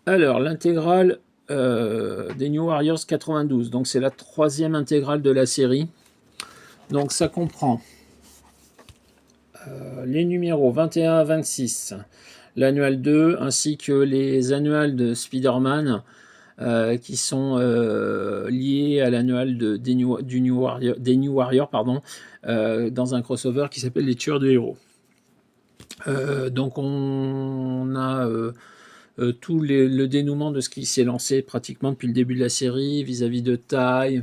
Alors, l'intégrale des New Warriors 92, donc c'est la troisième intégrale de la série. Donc ça comprend les numéros 21 à 26, l'annual 2, ainsi que les annuals de Spider-Man qui sont liés à l'annual des New Warriors pardon, dans un crossover qui s'appelle Les Tueurs de Héros. Donc on a tout le dénouement de ce qui s'est lancé pratiquement depuis le début de la série vis-à-vis de Ty,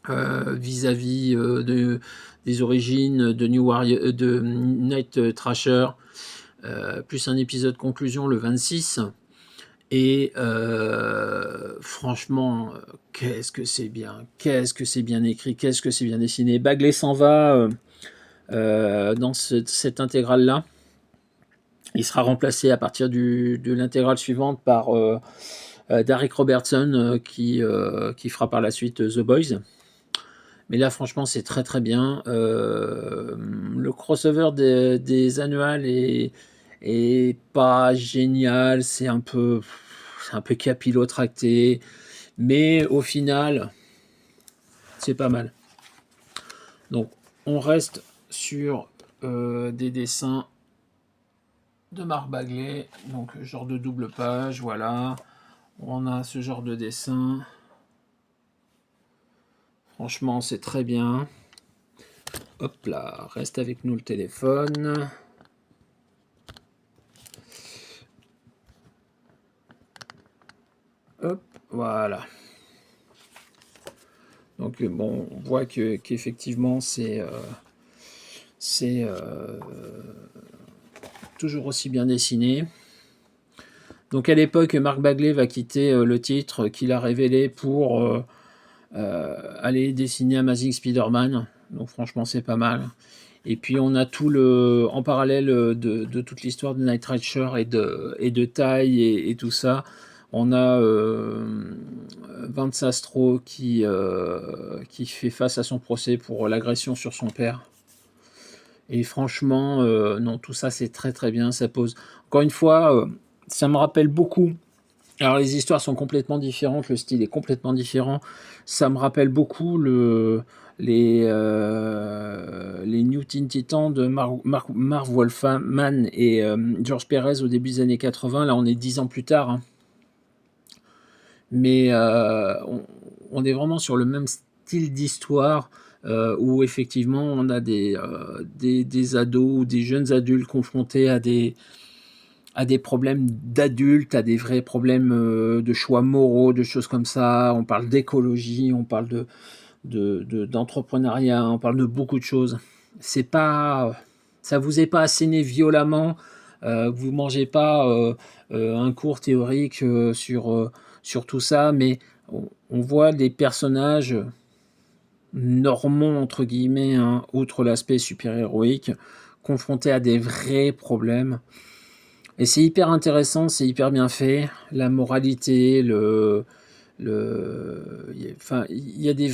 vis-à-vis des origines de New Warrior, de Night Thrasher, plus un épisode conclusion le 26. Et franchement, qu'est-ce que c'est bien écrit, qu'est-ce que c'est bien dessiné. Bagley s'en va dans cette intégrale-là. Il sera remplacé à partir de l'intégrale suivante par Derek Robertson qui fera par la suite The Boys. Mais là, franchement, c'est très très bien. Le crossover des annuals est pas génial. C'est un peu capillotracté. Mais au final, c'est pas mal. Donc, on reste sur des dessins de Mark Bagley. Donc, genre de double page, voilà. On a ce genre de dessin. Franchement, c'est très bien. Hop là, reste avec nous le téléphone. Hop, voilà. Donc bon, on voit qu'effectivement c'est toujours aussi bien dessiné. Donc à l'époque, Mark Bagley va quitter le titre qu'il a révélé pour aller dessiner Amazing Spider-Man. Donc franchement, c'est pas mal. Et puis on a en parallèle de toute l'histoire de Night Thrasher et de Ty et tout ça, on a Vance Astro qui fait face à son procès pour l'agression sur son père. Et franchement, non, tout ça c'est très très bien. Ça pose. Encore une fois, ça me rappelle beaucoup. Alors les histoires sont complètement différentes, le style est complètement différent. Ça me rappelle beaucoup les New Teen Titans de Marv Wolfman et George Perez au début des années 80. Là, on est 10 ans plus tard. Hein. Mais on est vraiment sur le même style d'histoire où effectivement on a des ados ou des jeunes adultes confrontés à des problèmes d'adultes, à des vrais problèmes de choix moraux, de choses comme ça. On parle d'écologie, on parle d'entrepreneuriat, on parle de beaucoup de choses. C'est pas, ça vous est pas asséné violemment. Vous mangez pas un cours théorique sur tout ça, mais on voit des personnages normaux entre guillemets, hein, outre l'aspect super héroïque, confrontés à des vrais problèmes. Et c'est hyper intéressant, c'est hyper bien fait. La moralité, enfin, il y a des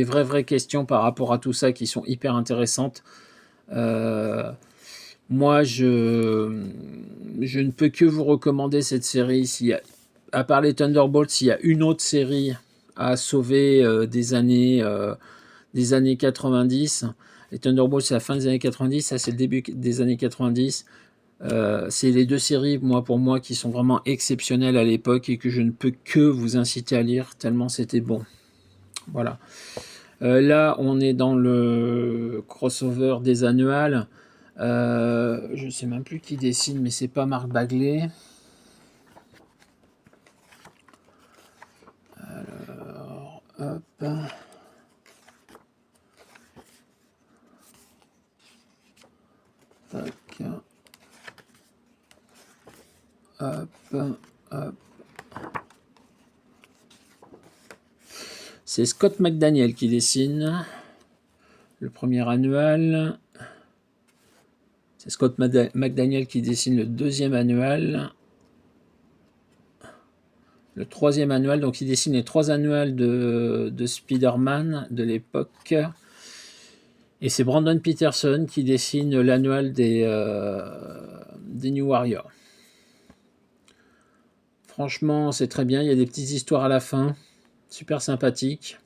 vraies questions par rapport à tout ça qui sont hyper intéressantes. Euh, Moi, je ne peux que vous recommander cette série. À part les Thunderbolts, s'il y a une autre série à sauver des années 90, les Thunderbolts, c'est la fin des années 90, ça c'est le début des années 90. C'est les deux séries, pour moi, qui sont vraiment exceptionnelles à l'époque et que je ne peux que vous inciter à lire, tellement c'était bon. Voilà. Là, on est dans le crossover des annuals. Je ne sais même plus qui dessine, mais c'est pas Mark Bagley. Alors, hop. Tac. Hop. Hop. C'est Scott McDaniel qui dessine le premier annual. C'est Scott McDaniel qui dessine le deuxième annual. Le troisième annual, donc il dessine les trois annuals de Spider-Man de l'époque. Et c'est Brandon Peterson qui dessine l'annual des New Warriors. Franchement, c'est très bien. Il y a des petites histoires à la fin. Super sympathique.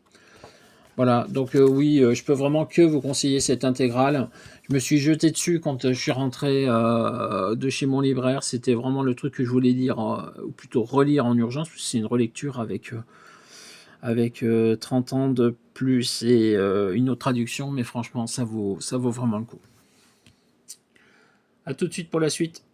Voilà, donc oui, je peux vraiment que vous conseiller cette intégrale. Je me suis jeté dessus quand je suis rentré de chez mon libraire. C'était vraiment le truc que je voulais lire, ou plutôt relire en urgence. C'est une relecture avec 30 ans de plus et une autre traduction, mais franchement, ça vaut vraiment le coup. À tout de suite pour la suite.